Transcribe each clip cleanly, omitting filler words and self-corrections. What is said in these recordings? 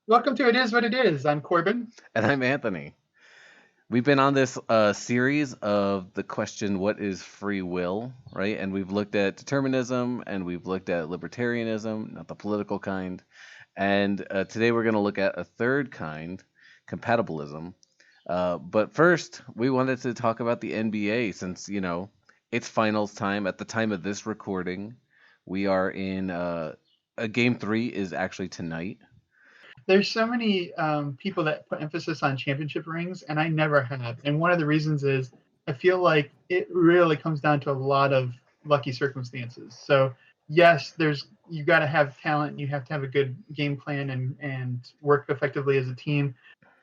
Welcome to It Is What It Is. I'm Corbin. And I'm Anthony. We've been on this series of the question, what is free will, right? And we've looked at determinism and we've looked at libertarianism, not the political kind. And today we're going to look at a third kind, compatibilism. But first, we wanted to talk about the NBA since, it's finals time. At the time of this recording, we are in game three is actually tonight. There's so many people that put emphasis on championship rings, and I never have. And one of the reasons is I feel like it really comes down to a lot of lucky circumstances. So yes, there's you got to have talent, you have to have a good game plan and work effectively as a team.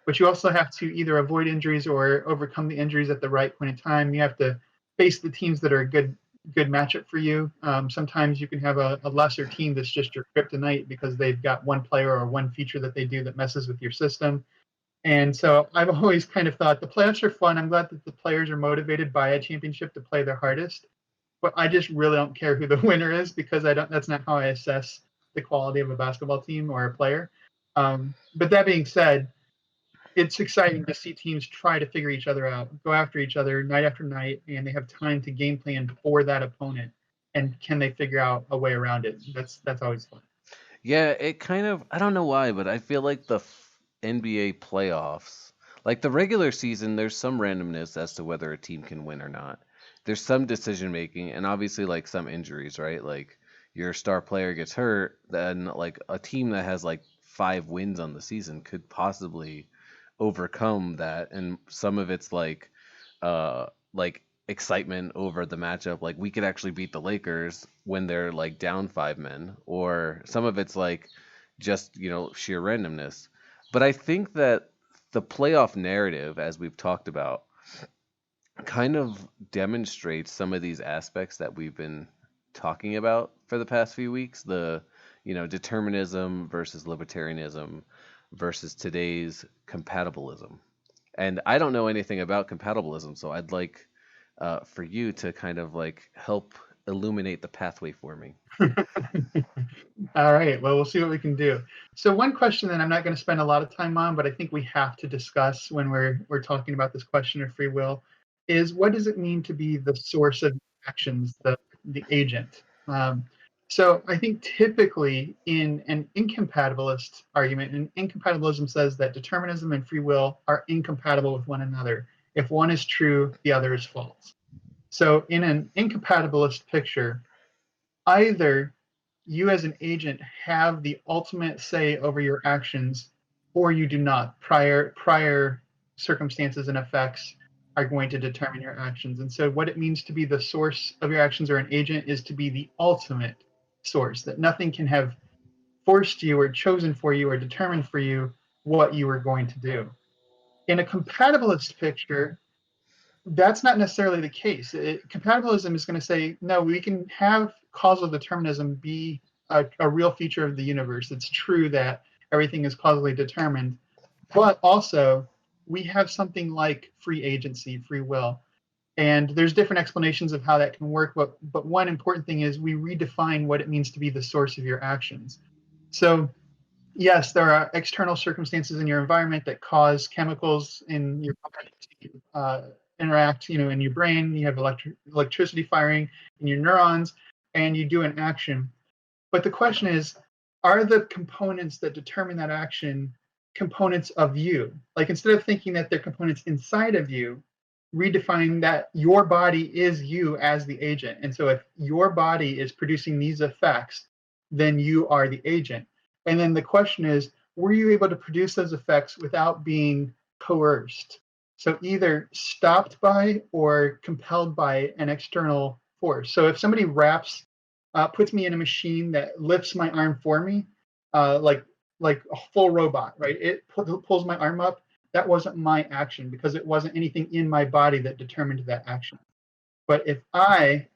But you also have to either avoid injuries or overcome the injuries at the right point in time. You have to face the teams that are a good matchup for you. Sometimes you can have a lesser team that's just your kryptonite because they've got one player or one feature that they do that messes with your system. And so I've always kind of thought the playoffs are fun. I'm glad that the players are motivated by a championship to play their hardest. But I just really don't care who the winner is because I don't. That's not how I assess the quality of a basketball team or a player. But that being said, it's exciting to see teams try to figure each other out, go after each other night after night, and they have time to game plan for that opponent. And can they figure out a way around it? That's always fun. Yeah, it kind of, I don't know why, but I feel like the NBA playoffs, like the regular season, there's some randomness as to whether a team can win or not. There's some decision making and obviously like some injuries, right? Like your star player gets hurt, then like a team that has like 5 wins on the season could possibly overcome that. And some of it's like excitement over the matchup. Like we could actually beat the Lakers when they're like down 5 men, or some of it's like just sheer randomness. But I think that the playoff narrative, as we've talked about, kind of demonstrates some of these aspects that we've been talking about for the past few weeks. The determinism versus libertarianism versus today's compatibilism. And I don't know anything about compatibilism, so I'd like for you to kind of like help illuminate the pathway for me. All right. Well, we'll see what we can do. So one question that I'm not going to spend a lot of time on, but I think we have to discuss when we're talking about this question of free will, is what does it mean to be the source of actions, the agent? So I think typically in an incompatibilist argument, and incompatibilism says that determinism and free will are incompatible with one another. If one is true, the other is false. So in an incompatibilist picture, either you as an agent have the ultimate say over your actions or you do not. Prior circumstances and effects are going to determine your actions. And so what it means to be the source of your actions or an agent is to be the ultimate source, that nothing can have forced you or chosen for you or determined for you what you are going to do. In a compatibilist picture, that's not necessarily the case. Compatibilism is going to say, no, we can have causal determinism be a real feature of the universe. It's true that everything is causally determined, but also we have something like free agency, free will. And there's different explanations of how that can work, but one important thing is we redefine what it means to be the source of your actions. So yes, there are external circumstances in your environment that cause chemicals in your body to interact. In your brain, you have electricity firing in your neurons, and you do an action. But the question is, are the components that determine that action components of you? Like instead of thinking that they're components inside of you, redefine that your body is you as the agent. And so if your body is producing these effects, then you are the agent. And then the question is, were you able to produce those effects without being coerced? So either stopped by or compelled by an external force. So if somebody puts me in a machine that lifts my arm for me, like a full robot, right? It pulls my arm up. That wasn't my action because it wasn't anything in my body that determined that action. But if I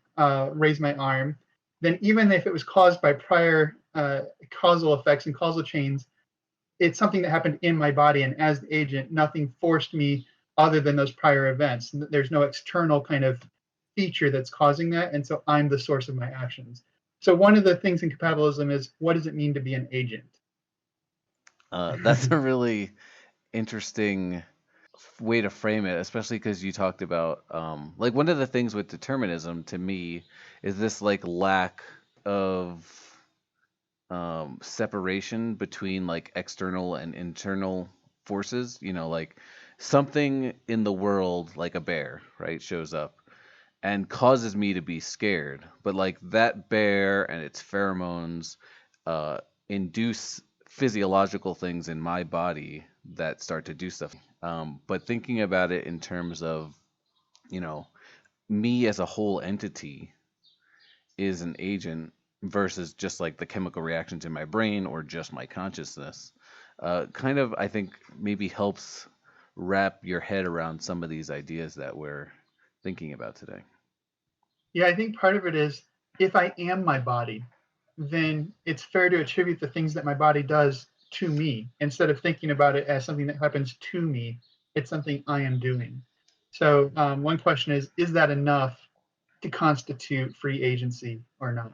raise my arm, then even if it was caused by prior causal effects and causal chains, it's something that happened in my body. And as the agent, nothing forced me other than those prior events. There's no external kind of feature that's causing that. And so I'm the source of my actions. So one of the things in compatibilism is what does it mean to be an agent? That's a really interesting way to frame it, especially because you talked about like one of the things with determinism to me is this like lack of separation between like external and internal forces. You know, like something in the world, like a bear, right, shows up and causes me to be scared. But like that bear and its pheromones uh, induce physiological things in my body that start to do stuff. But thinking about it in terms of, you know, me as a whole entity is an agent versus just like the chemical reactions in my brain or just my consciousness, kind of, I think, maybe helps wrap your head around some of these ideas that we're thinking about today. Yeah, I think part of it is if I am my body, then it's fair to attribute the things that my body does to me instead of thinking about it as something that happens to me. It's something I am doing. So, one question is that enough to constitute free agency or not?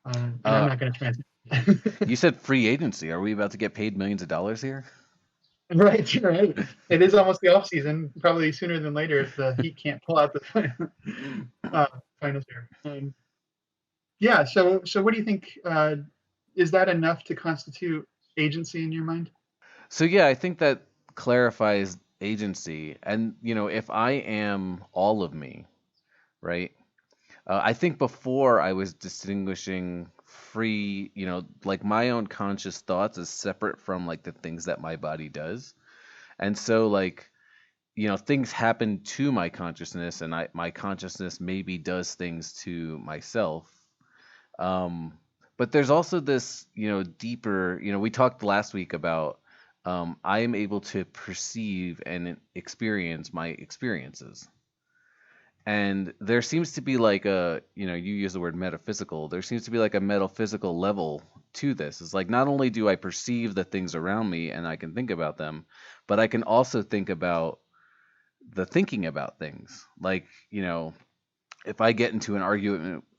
And I'm Uh, not going to translate. you said free agency. Are we about to get paid millions of dollars here? Right, right. It is almost the off season, probably sooner than later if the Heat can't pull out the uh, finals here. Yeah. So what do you think? Is that enough to constitute agency in your mind? So yeah, I think that clarifies agency. And you know, if I am all of me, right? I think before I was distinguishing free, you know, like my own conscious thoughts as separate from like the things that my body does. And so like, you know, things happen to my consciousness and my consciousness maybe does things to myself. Um, but there's also this, you know, deeper, you know, we talked last week about I am able to perceive and experience my experiences. And there seems to be like a, you know, you use the word metaphysical, there seems to be like a metaphysical level to this. It's like not only do I perceive the things around me and I can think about them, but I can also think about the thinking about things. Like, you know, if I get into an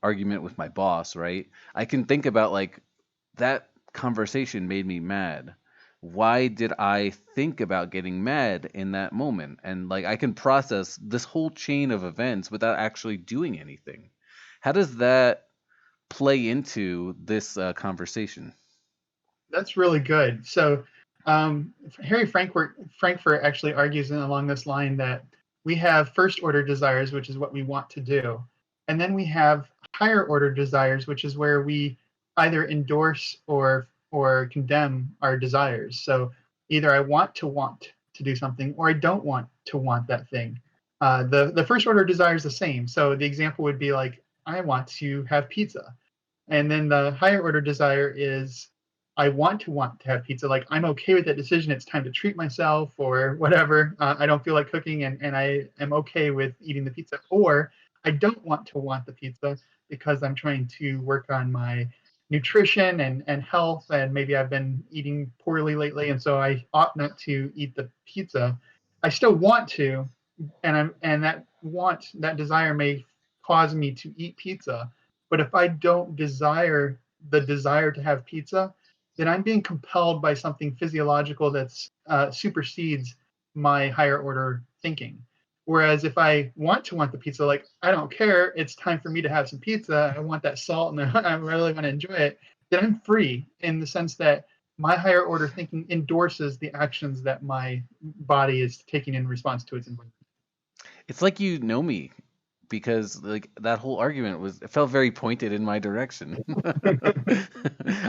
argument with my boss, right? I can think about like that conversation made me mad. Why did I think about getting mad in that moment? And like I can process this whole chain of events without actually doing anything. How does that play into this conversation? That's really good. So, Frankfurt actually argues along this line that we have first order desires, which is what we want to do, and then we have higher order desires, which is where we either endorse or condemn our desires. So, either I want to do something, or I don't want to want that thing. The first order desire is the same. So the example would be like, I want to have pizza. And then the higher order desire is I want to have pizza. Like I'm okay with that decision. It's time to treat myself or whatever. I don't feel like cooking and I am okay with eating the pizza. Or I don't want the pizza because I'm trying to work on my nutrition and health. And maybe I've been eating poorly lately. And so I ought not to eat the pizza. I still want to. And that desire may cause me to eat pizza, but if I don't desire the desire to have pizza, then I'm being compelled by something physiological that supersedes my higher order thinking. Whereas if I want the pizza, like I don't care, it's time for me to have some pizza. I want that salt and I really want to enjoy it. Then I'm free in the sense that my higher order thinking endorses the actions that my body is taking in response to its environment. It's like you know me because like that whole argument was it felt very pointed in my direction.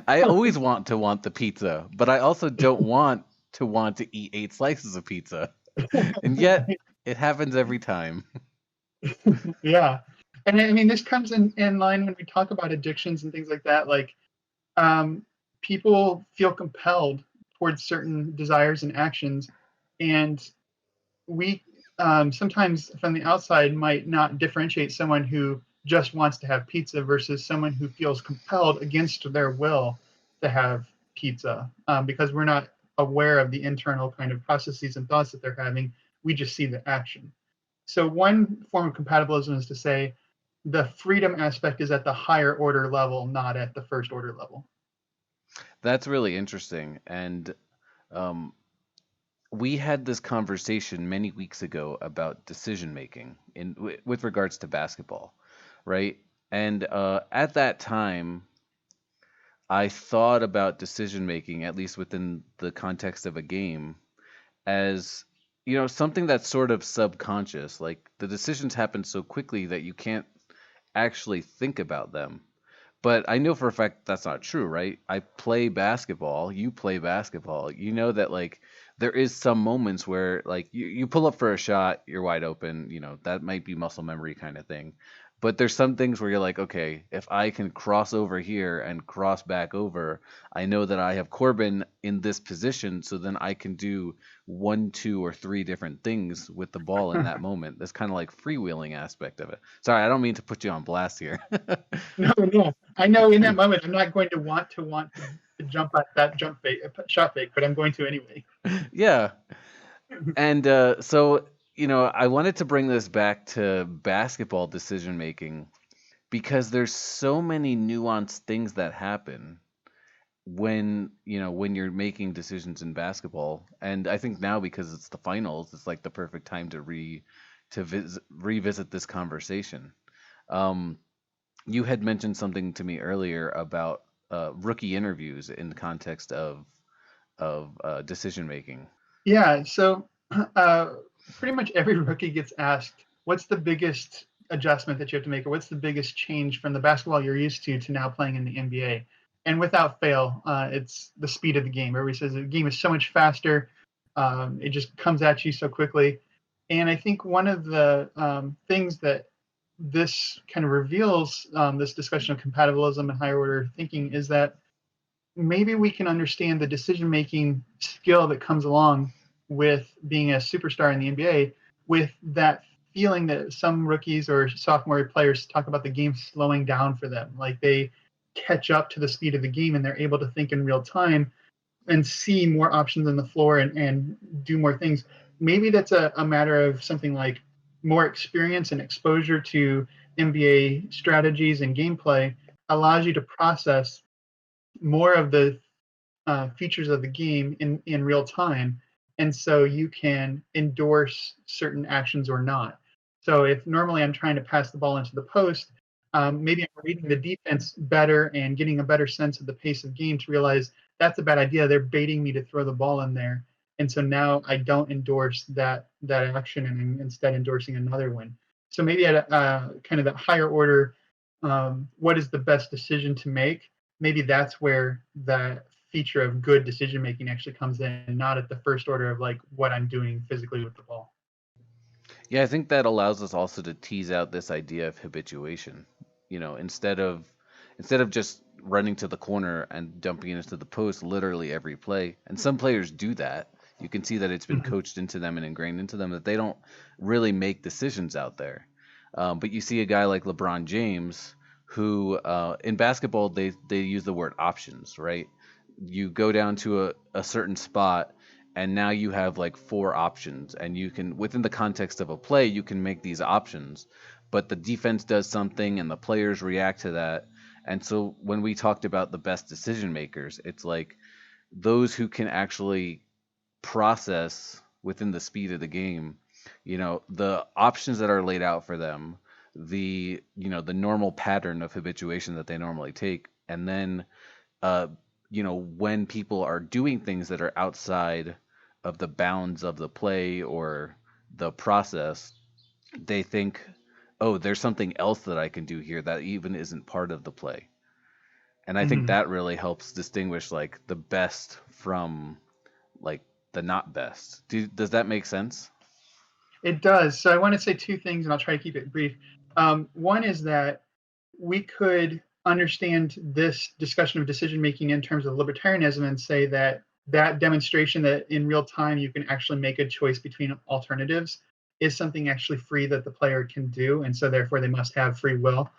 I always want the pizza, but I also don't want to eat 8 slices of pizza. And yet it happens every time. Yeah. And I mean, this comes in line when we talk about addictions and things like that. Like, um, people feel compelled towards certain desires and actions, and we sometimes from the outside might not differentiate someone who just wants to have pizza versus someone who feels compelled against their will to have pizza, because we're not aware of the internal kind of processes and thoughts that they're having. We just see the action. So one form of compatibilism is to say the freedom aspect is at the higher order level, not at the first order level. That's really interesting. And Um, we had this conversation many weeks ago about decision making with regards to basketball, right? And at that time, I thought about decision making, at least within the context of a game, as something that's sort of subconscious. Like the decisions happen so quickly that you can't actually think about them. But I know for a fact that's not true, right? I play basketball, you play basketball. You know that like there is some moments where like you pull up for a shot, you're wide open, that might be muscle memory kind of thing. But there's some things where you're like, okay, if I can cross over here and cross back over, I know that I have Corbin in this position, so then I can do one, two, or three different things with the ball in that moment. That's kind of like freewheeling aspect of it. Sorry, I don't mean to put you on blast here. No, no. I know in that moment I'm not going to want to jump at that jump fake, shot fake, but I'm going to anyway. Yeah. And so, I wanted to bring this back to basketball decision making because there's so many nuanced things that happen when you're making decisions in basketball. And I think now because it's the finals, it's like the perfect time to revisit this conversation. Um, you had mentioned something to me earlier about rookie interviews in the context of decision making. Yeah, so uh, pretty much every rookie gets asked, what's the biggest adjustment that you have to make, or what's the biggest change from the basketball you're used to now playing in the NBA? And without fail, it's the speed of the game. Everybody says the game is so much faster. It just comes at you so quickly. And I think one of the things that this kind of reveals, this discussion of compatibilism and higher order thinking, is that maybe we can understand the decision making skill that comes along with being a superstar in the NBA, with that feeling that some rookies or sophomore players talk about the game slowing down for them. Like they catch up to the speed of the game and they're able to think in real time and see more options on the floor and do more things. Maybe that's a matter of something like more experience and exposure to NBA strategies and gameplay allows you to process more of the features of the game in real time. And so you can endorse certain actions or not. So if normally I'm trying to pass the ball into the post, maybe I'm reading the defense better and getting a better sense of the pace of game to realize that's a bad idea. They're baiting me to throw the ball in there. And so now I don't endorse that action and I'm instead endorsing another one. So maybe at kind of that higher order, what is the best decision to make? Maybe that's where that feature of good decision making actually comes in, not at the first order of like what I'm doing physically with the ball. Yeah, I think that allows us also to tease out this idea of habituation. Instead of just running to the corner and dumping it into the post literally every play. And some players do that. You can see that it's been Mhm. coached into them and ingrained into them that they don't really make decisions out there. But you see a guy like LeBron James, who in basketball they use the word options, right? You go down to a certain spot and now you have like four options and you can within the context of a play you can make these options, but the defense does something and the players react to that. And so when we talked about the best decision makers, it's like those who can actually process within the speed of the game, the options that are laid out for them, the normal pattern of habituation that they normally take, and then uh, when people are doing things that are outside of the bounds of the play or the process, they think, oh, there's something else that I can do here that even isn't part of the play. And I think Mhm. that really helps distinguish like the best from like the not best. Does that make sense? It does. So I want to say two things, and I'll try to keep it brief. One is that we could understand this discussion of decision making in terms of libertarianism and say that that demonstration that in real time you can actually make a choice between alternatives is something actually free that the player can do, and so therefore they must have free will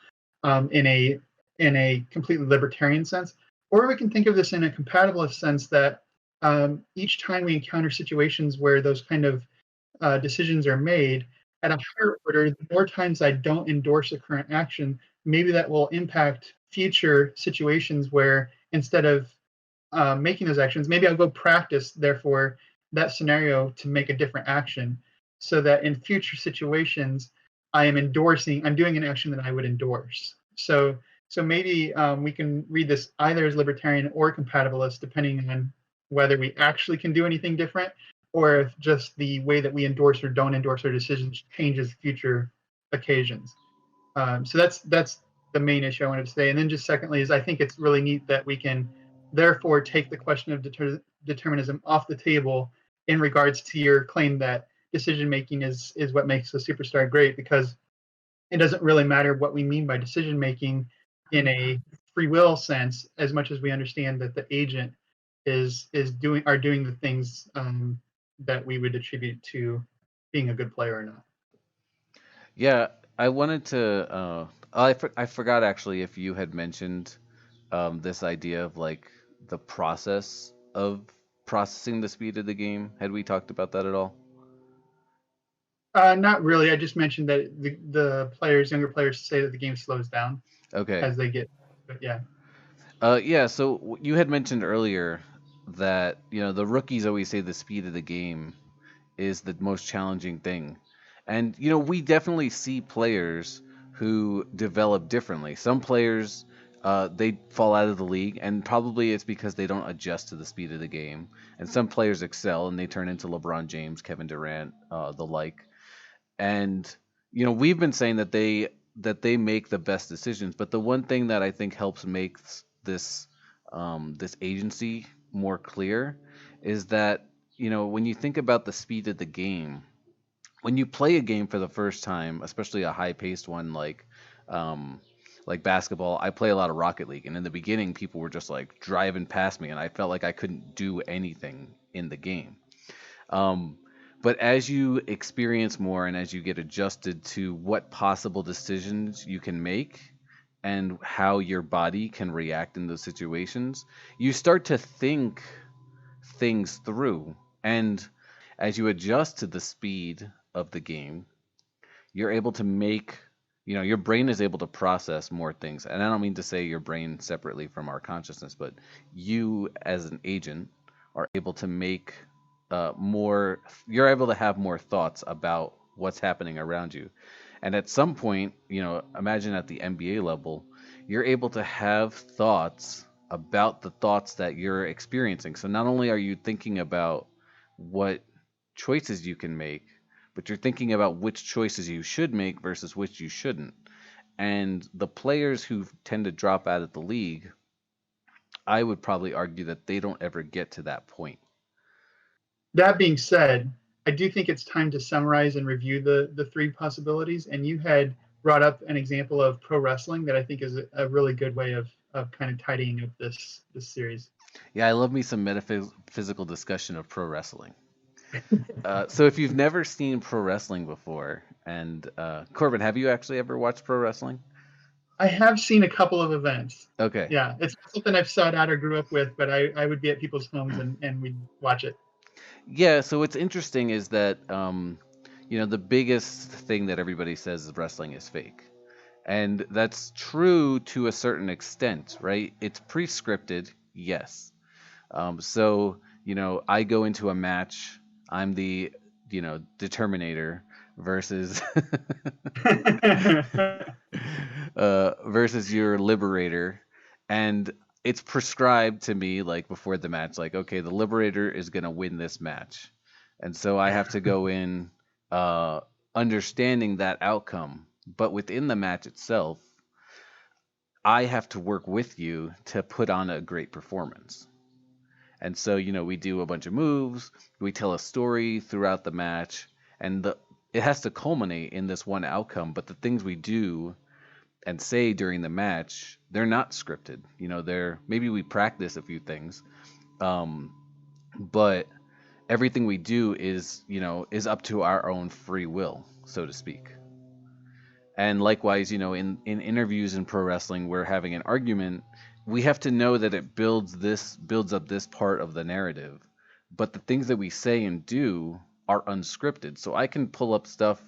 in a completely libertarian sense. Or we can think of this in a compatibilist sense that each time we encounter situations where those kind of decisions are made at a higher order, the more times I don't endorse a current action, maybe that will impact future situations where instead of making those actions, maybe I'll go practice, therefore, that scenario to make a different action so that in future situations, I'm doing an action that I would endorse. So maybe we can read this either as libertarian or compatibilist, depending on whether we actually can do anything different or if just the way that we endorse or don't endorse our decisions changes future occasions. So that's the main issue I wanted to say. And then just secondly is I think it's really neat that we can therefore take the question of determinism off the table in regards to your claim that decision making is what makes a superstar great, because it doesn't really matter what we mean by decision making in a free will sense, as much as we understand that the agent is doing the things that we would attribute to being a good player or not. Yeah, I wanted to. I forgot actually if you had mentioned this idea of like the process of processing the speed of the game. Had we talked about that at all? Not really. I just mentioned that the younger players, say that the game slows down Okay. as they get. But yeah, Yeah. So you had mentioned earlier that the rookies always say the speed of the game is the most challenging thing. And we definitely see players who develop differently. Some players they fall out of the league, and probably it's because they don't adjust to the speed of the game. And some players excel and they turn into LeBron James, Kevin Durant, the like. And we've been saying that they make the best decisions. But the one thing that I think helps make this agency more clear is that when you think about the speed of the game, when you play a game for the first time, especially a high-paced one like basketball. I play a lot of Rocket League, and in the beginning, people were just like driving past me, and I felt like I couldn't do anything in the game. Um, but as you experience more and as you get adjusted to what possible decisions you can make and how your body can react in those situations, you start to think things through. And as you adjust to the speed of the game, you're able to make, your brain is able to process more things. And I don't mean to say your brain separately from our consciousness, but you as an agent are able to make you're able to have more thoughts about what's happening around you. And at some point, imagine at the NBA level, you're able to have thoughts about the thoughts that you're experiencing. So not only are you thinking about what choices you can make, but you're thinking about which choices you should make versus which you shouldn't. And the players who tend to drop out of the league, I would probably argue that they don't ever get to that point. that being said, I do think it's time to summarize and review the three possibilities. And you had brought up an example of pro wrestling that I think is a really good way of kind of tidying up this series. Yeah, I love me some metaphysical discussion of pro wrestling. So if you've never seen pro wrestling before, and Corbin, have you actually ever watched pro wrestling? I have seen a couple of events. Okay. Yeah, it's not something I've sought out or grew up with, but I would be at people's homes and we'd watch it. Yeah, so what's interesting is that the biggest thing that everybody says is wrestling is fake. And that's true to a certain extent, right? It's pre-scripted, yes. So I go into a match, I'm the, determinator versus versus your liberator, and it's prescribed to me like before the match, like okay, the liberator is gonna win this match, and so I have to go in uh, understanding that outcome. But within the match itself, I have to work with you to put on a great performance. And so, we do a bunch of moves, we tell a story throughout the match, and it has to culminate in this one outcome. But the things we do and say during the match, they're not scripted. They're maybe we practice a few things, um, but everything we do is up to our own free will, so to speak. And likewise, in interviews in pro wrestling, we're having an argument. We have to know that it builds up this part of the narrative. But the things that we say and do are unscripted. So I can pull up stuff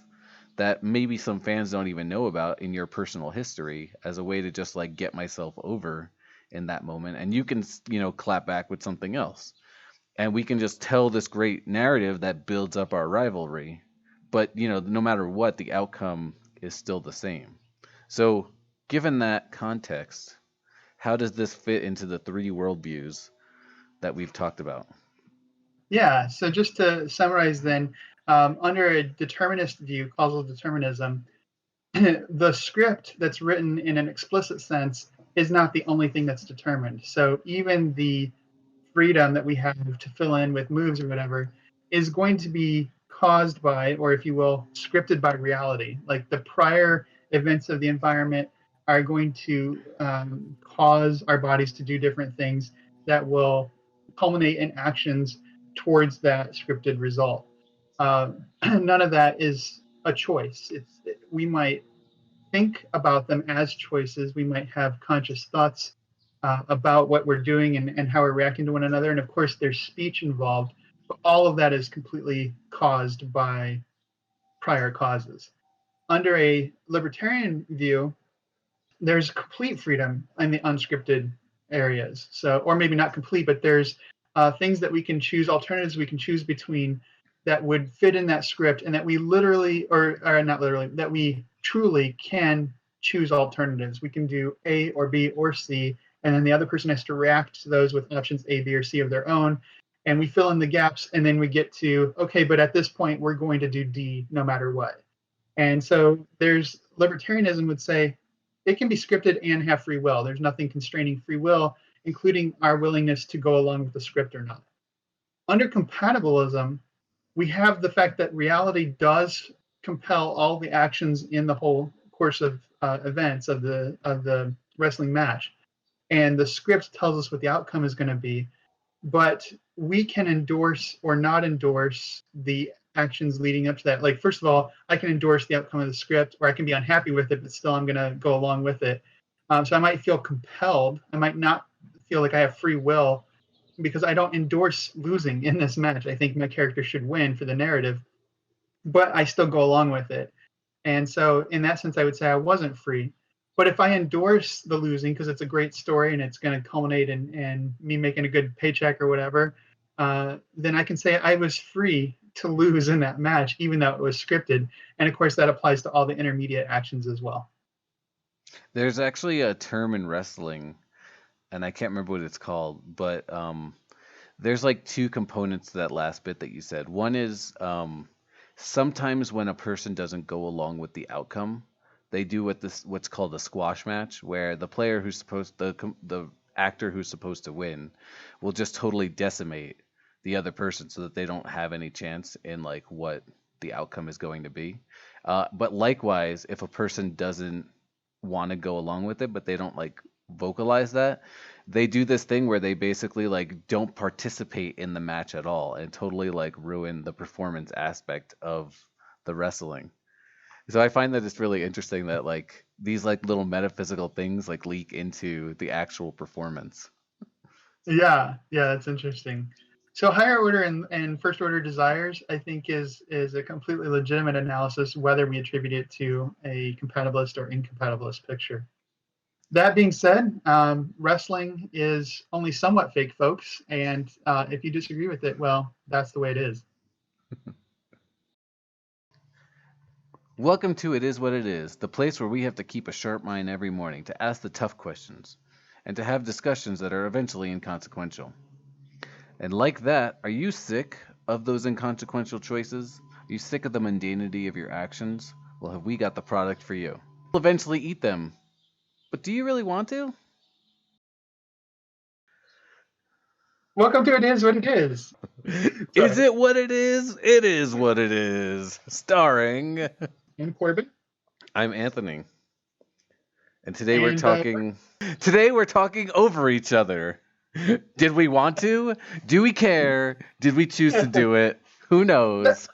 that maybe some fans don't even know about in your personal history as a way to just like get myself over in that moment, and you can, clap back with something else. And we can just tell this great narrative that builds up our rivalry. But, no matter what, the outcome is still the same. So, given that context, how does this fit into the three worldviews that we've talked about? Yeah, so just to summarize then, under a determinist view, causal determinism, the script that's written in an explicit sense is not the only thing that's determined. So even the freedom that we have to fill in with moves or whatever is going to be caused by, or if you will, scripted by reality. Like the prior events of the environment are going to cause our bodies to do different things that will culminate in actions towards that scripted result. None of that is a choice. We might think about them as choices. We might have conscious thoughts about what we're doing and how we're reacting to one another. And of course, there's speech involved, but all of that is completely caused by prior causes. Under a libertarian view, there's complete freedom in the unscripted areas. So, or maybe not complete, but there's things that we can choose, alternatives we can choose between that would fit in that script, and that we literally, or not literally, that we truly can choose alternatives. We can do A or B or C, and then the other person has to react to those with options A, B, or C of their own. And we fill in the gaps, and then we get to, okay, but at this point, we're going to do D no matter what. And so there's libertarianism would say it can be scripted and have free will. There's nothing constraining free will, including our willingness to go along with the script or not. Under compatibilism, we have the fact that reality does compel all the actions in the whole course of events of the wrestling match, and the script tells us what the outcome is going to be. But we can endorse or not endorse the actions leading up to that. Like, first of all, I can endorse the outcome of the script, or I can be unhappy with it, but still I'm going to go along with it. So I might feel compelled. I might not feel like I have free will because I don't endorse losing in this match. I think my character should win for the narrative, but I still go along with it. And so, in that sense, I would say I wasn't free. But if I endorse the losing because it's a great story and it's going to culminate in me making a good paycheck or whatever, then I can say I was free to lose in that match, even though it was scripted. And of course, that applies to all the intermediate actions as well. There's actually a term in wrestling, and I can't remember what it's called, but there's like two components to that last bit that you said. One is sometimes when a person doesn't go along with the outcome, they do what's called a squash match, where the player who's supposed the actor who's supposed to win will just totally decimate the other person so that they don't have any chance in like what the outcome is going to be. But likewise, if a person doesn't want to go along with it, but they don't like vocalize that, they do this thing where they basically like don't participate in the match at all and totally like ruin the performance aspect of the wrestling. So I find that it's really interesting that like these like little metaphysical things like leak into the actual performance. Yeah, that's interesting. So higher order and first order desires, I think, is a completely legitimate analysis, whether we attribute it to a compatibilist or incompatibilist picture. That being said, wrestling is only somewhat fake, folks. And if you disagree with it, well, that's the way it is. Welcome to It Is What It Is, the place where we have to keep a sharp mind every morning to ask the tough questions and to have discussions that are eventually inconsequential. And like that, are you sick of those inconsequential choices? Are you sick of the mundanity of your actions? Well, have we got the product for you? We'll eventually eat them. But do you really want to? Welcome to It Is What It Is. Is it what it is? It is what it is. Starring. I'm Corbin. I'm Anthony. And today we're And talking. Today we're talking over each other. Did we want to? Do we care? Did we choose to do it? Who knows?